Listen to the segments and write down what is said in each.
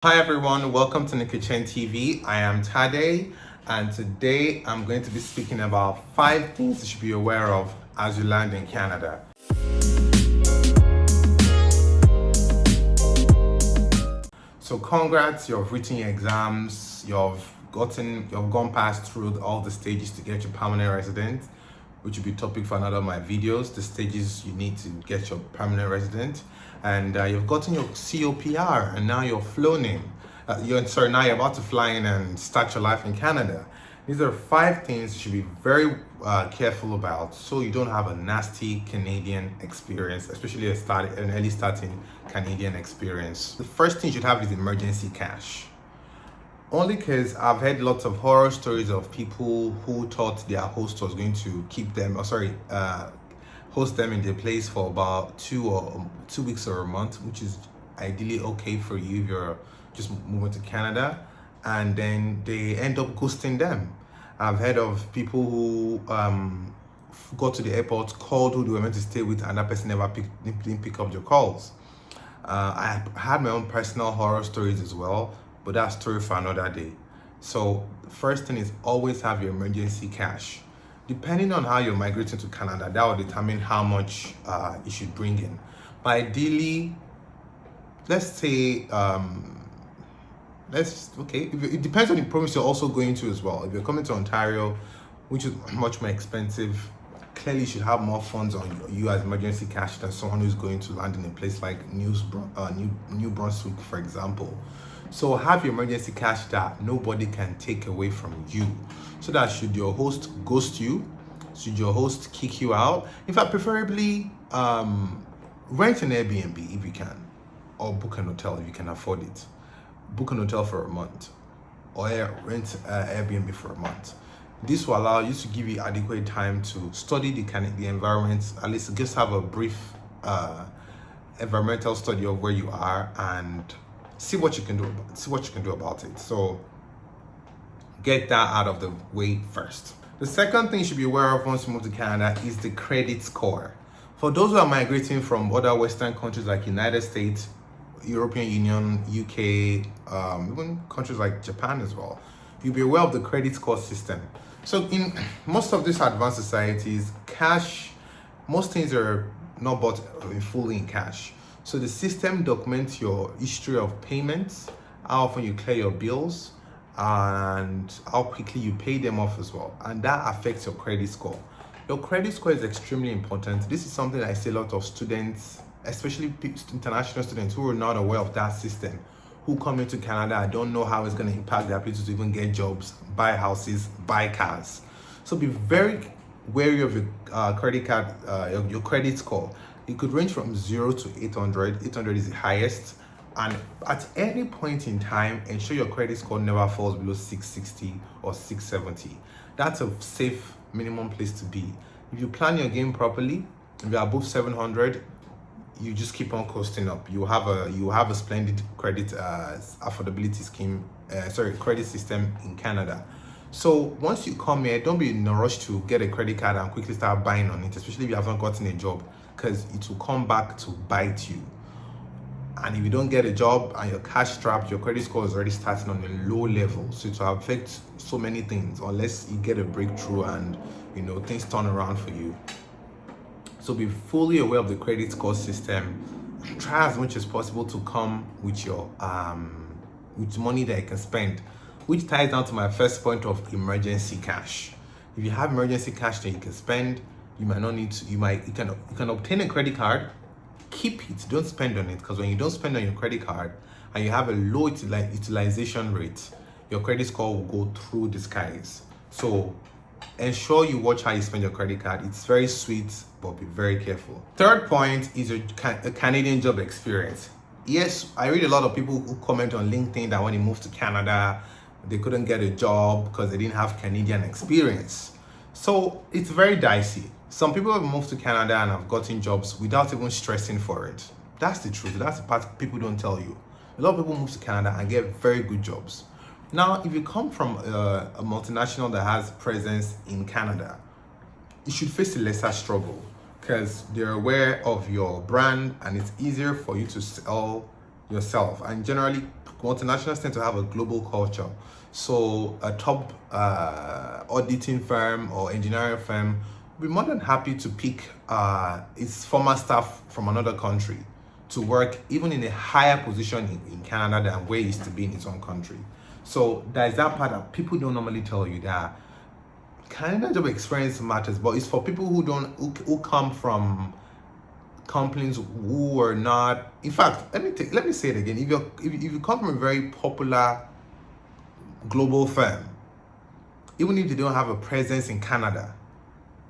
Hi everyone, welcome to Nikichen TV. I am Tade, and today I'm going to be speaking about 5 things you should be aware of as you land in Canada. So congrats, you've written your exams, you've gone past through all the stages to get your permanent resident, which will be topic for another of my videos, the stages you need to get your permanent resident. And you've gotten your COPR, and now you're flown in. Now you're about to fly in and start your life in Canada. These are 5 things you should be very careful about so you don't have a nasty Canadian experience, especially an early starting Canadian experience. The first thing you should have is emergency cash. Only because I've heard lots of horror stories of people who thought their host was going to host them in their place for about 2 weeks or a month, which is ideally okay for you if you're just moving to Canada, and then they end up ghosting them. I've heard of people who got to the airport, called who they were meant to stay with, and that person didn't pick up your calls. I had my own personal horror stories as well, but that's a story for another day. So the first thing is always have your emergency cash. Depending on how you're migrating to Canada, that will determine how much you should bring in. But ideally, let's say, it depends on the province you're also going to as well. If you're coming to Ontario, which is much more expensive, clearly you should have more funds on you as emergency cash than someone who's going to land in a place like New Brunswick, for example. So have your emergency cash that nobody can take away from you, so that should your host ghost you, should your host kick you out, in fact, preferably rent an Airbnb if you can, or book an hotel if you can afford it. Book an hotel for a month, or rent Airbnb for a month. This will allow you to give you adequate time to study the environment, at least just have a brief environmental study of where you are and see what you can do about it. So get that out of the way first. The second thing you should be aware of once you move to Canada is the credit score. For those who are migrating from other Western countries like United States, European Union, UK, even countries like Japan as well, you'll be aware of the credit score system. So in most of these advanced societies, most things are not bought fully in cash. So the system documents your history of payments, how often you clear your bills, and how quickly you pay them off as well. And that affects your credit score. Your credit score is extremely important. This is something I see a lot of students, especially international students who are not aware of that system, who come into Canada and don't know how it's going to impact their ability to even get jobs, buy houses, buy cars. So be very wary of your credit card, your credit score. It could range from 0 to 800. 800 is the highest. And at any point in time, ensure your credit score never falls below 660 or 670. That's a safe minimum place to be. If you plan your game properly, if you're above 700, you just keep on coasting up. You have a splendid credit affordability credit system in Canada. So once you come here, don't be in a rush to get a credit card and quickly start buying on it, especially if you haven't gotten a job, because it will come back to bite you. And if you don't get a job and you're cash strapped, your credit score is already starting on a low level. So it will affect so many things unless you get a breakthrough and things turn around for you. So be fully aware of the credit score system. Try as much as possible to come with your with money that you can spend, which ties down to my first point of emergency cash. If you have emergency cash that you can spend, you might not need to. You can obtain a credit card, keep it, don't spend on it, because when you don't spend on your credit card and you have a low utilization rate, your credit score will go through the skies. So ensure you watch how you spend your credit card. It's very sweet, but be very careful. Third point is a Canadian job experience. Yes, I read a lot of people who comment on LinkedIn that when they moved to Canada, they couldn't get a job because they didn't have Canadian experience. So it's very dicey. Some people have moved to Canada and have gotten jobs without even stressing for it. That's the truth. That's the part people don't tell you. A lot of people move to Canada and get very good jobs. Now, if you come from a multinational that has presence in Canada, you should face a lesser struggle because they're aware of your brand and it's easier for you to sell yourself. And generally, multinationals tend to have a global culture. So a top auditing firm or engineering firm will be more than happy to pick its former staff from another country to work even in a higher position in Canada than where he used to be in his own country. So there's that part that people don't normally tell you, that Canada job experience matters, but it's for people who come from companies who are not. In fact, let me say it again. If you come from a very popular global firm, even if they don't have a presence in Canada,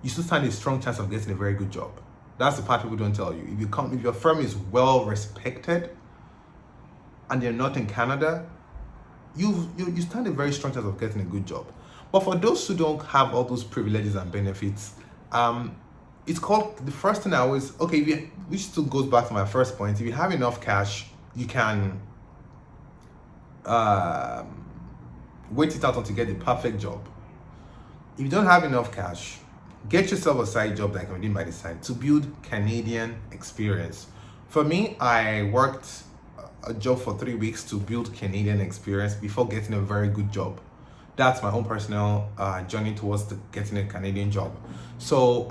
you still stand a strong chance of getting a very good job. That's the part people don't tell you. If your firm is well respected and you're not in Canada, you stand a very strong chance of getting a good job. But for those who don't have all those privileges and benefits, it's called, the first thing I always, which still goes back to my first point. If you have enough cash, you can wait it out until you get the perfect job. If you don't have enough cash, get yourself a side job that can be done by the side to build Canadian experience. For me, I worked a job for 3 weeks to build Canadian experience before getting a very good job. That's my own personal journey towards getting a Canadian job. So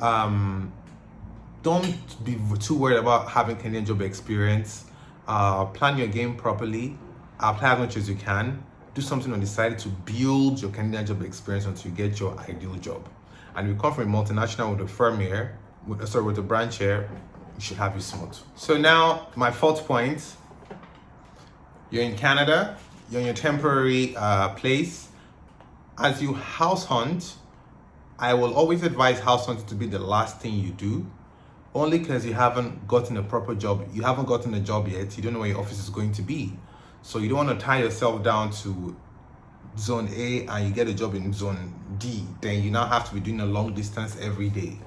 don't be too worried about having Canadian job experience. Plan your game properly. Apply as much as you can. Do something on the side to build your Canadian job experience until you get your ideal job. And if you come from a multinational with a firm here, with a branch here, you should have it smooth. So now, my fourth point, you're in Canada, you're in your temporary place. As you house hunt, I will always advise house hunting to be the last thing you do, only because you haven't gotten a proper job. You haven't gotten a job yet. You don't know where your office is going to be. So you don't want to tie yourself down to zone A and you get a job in zone D. Then you now have to be doing a long distance every day.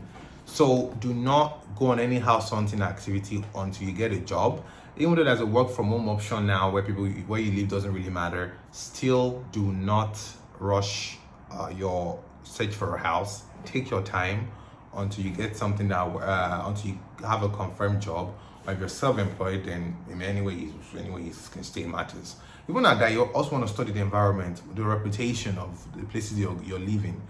So do not go on any house hunting activity until you get a job. Even though there's a work from home option now where you live doesn't really matter, still do not rush your search for a house. Take your time until you get something until you have a confirmed job. Or if you're self-employed, then in any way you can stay matters. Even at that, you also want to study the environment, the reputation of the places you're living.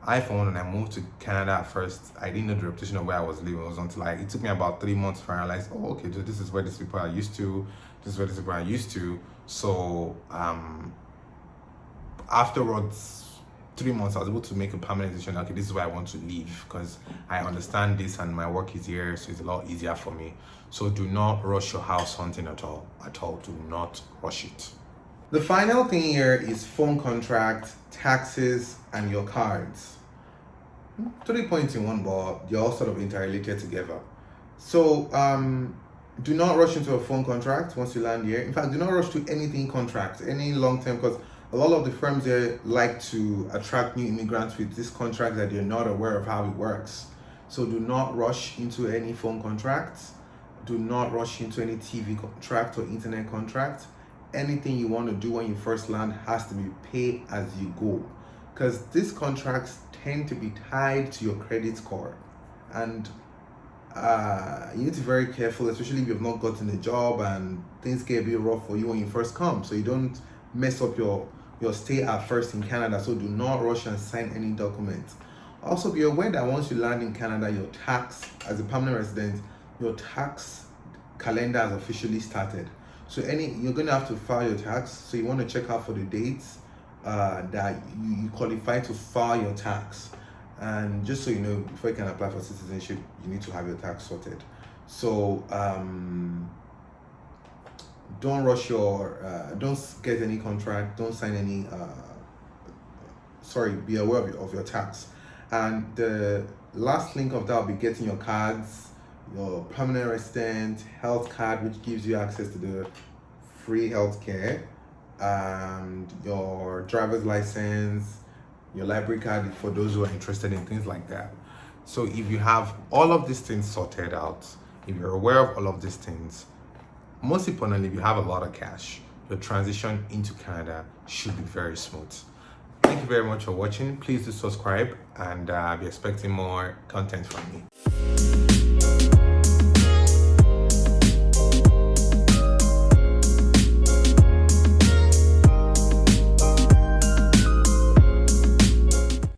I, for one, when I moved to Canada at first, I didn't know the reputation of where I was living. It was until it took me about 3 months to realize, this is where these people are used to. This is where these people are used to. So afterwards, 3 months, I was able to make a permanent decision. Okay, this is where I want to live because I understand this and my work is here, so it's a lot easier for me. So do not rush your house hunting at all. Do not rush it. The final thing here is phone contract, taxes, and your cards. 3 points in one, but they're all sort of interrelated together. So do not rush into a phone contract once you land here. In fact, do not rush to anything contract, any long-term, because a lot of the firms here like to attract new immigrants with this contract that they're not aware of how it works. So do not rush into any phone contracts. Do not rush into any TV contract or internet contract. Anything you want to do when you first land has to be pay as you go, because these contracts tend to be tied to your credit score, and you need to be very careful, especially if you've not gotten a job and things get a bit rough for you when you first come, so you don't mess up your stay at first in Canada. So do not rush and sign any documents. Also, be aware that once you land in Canada, your tax, as a permanent resident, your tax calendar has officially started. So you're going to have to file your tax. So you want to check out for the dates that you qualify to file your tax. And just so you know, before you can apply for citizenship, you need to have your tax sorted. So don't rush don't get any contract, don't sign any, be aware of your tax. And the last link of that will be getting your cards, your permanent resident health card, which gives you access to the free health care, and your driver's license, your library card for those who are interested in things like that. So if you have all of these things sorted out, if you're aware of all of these things, most importantly, if you have a lot of cash, your transition into Canada should be very smooth. Thank you very much for watching. Please do subscribe, and I'll be expecting more content from me.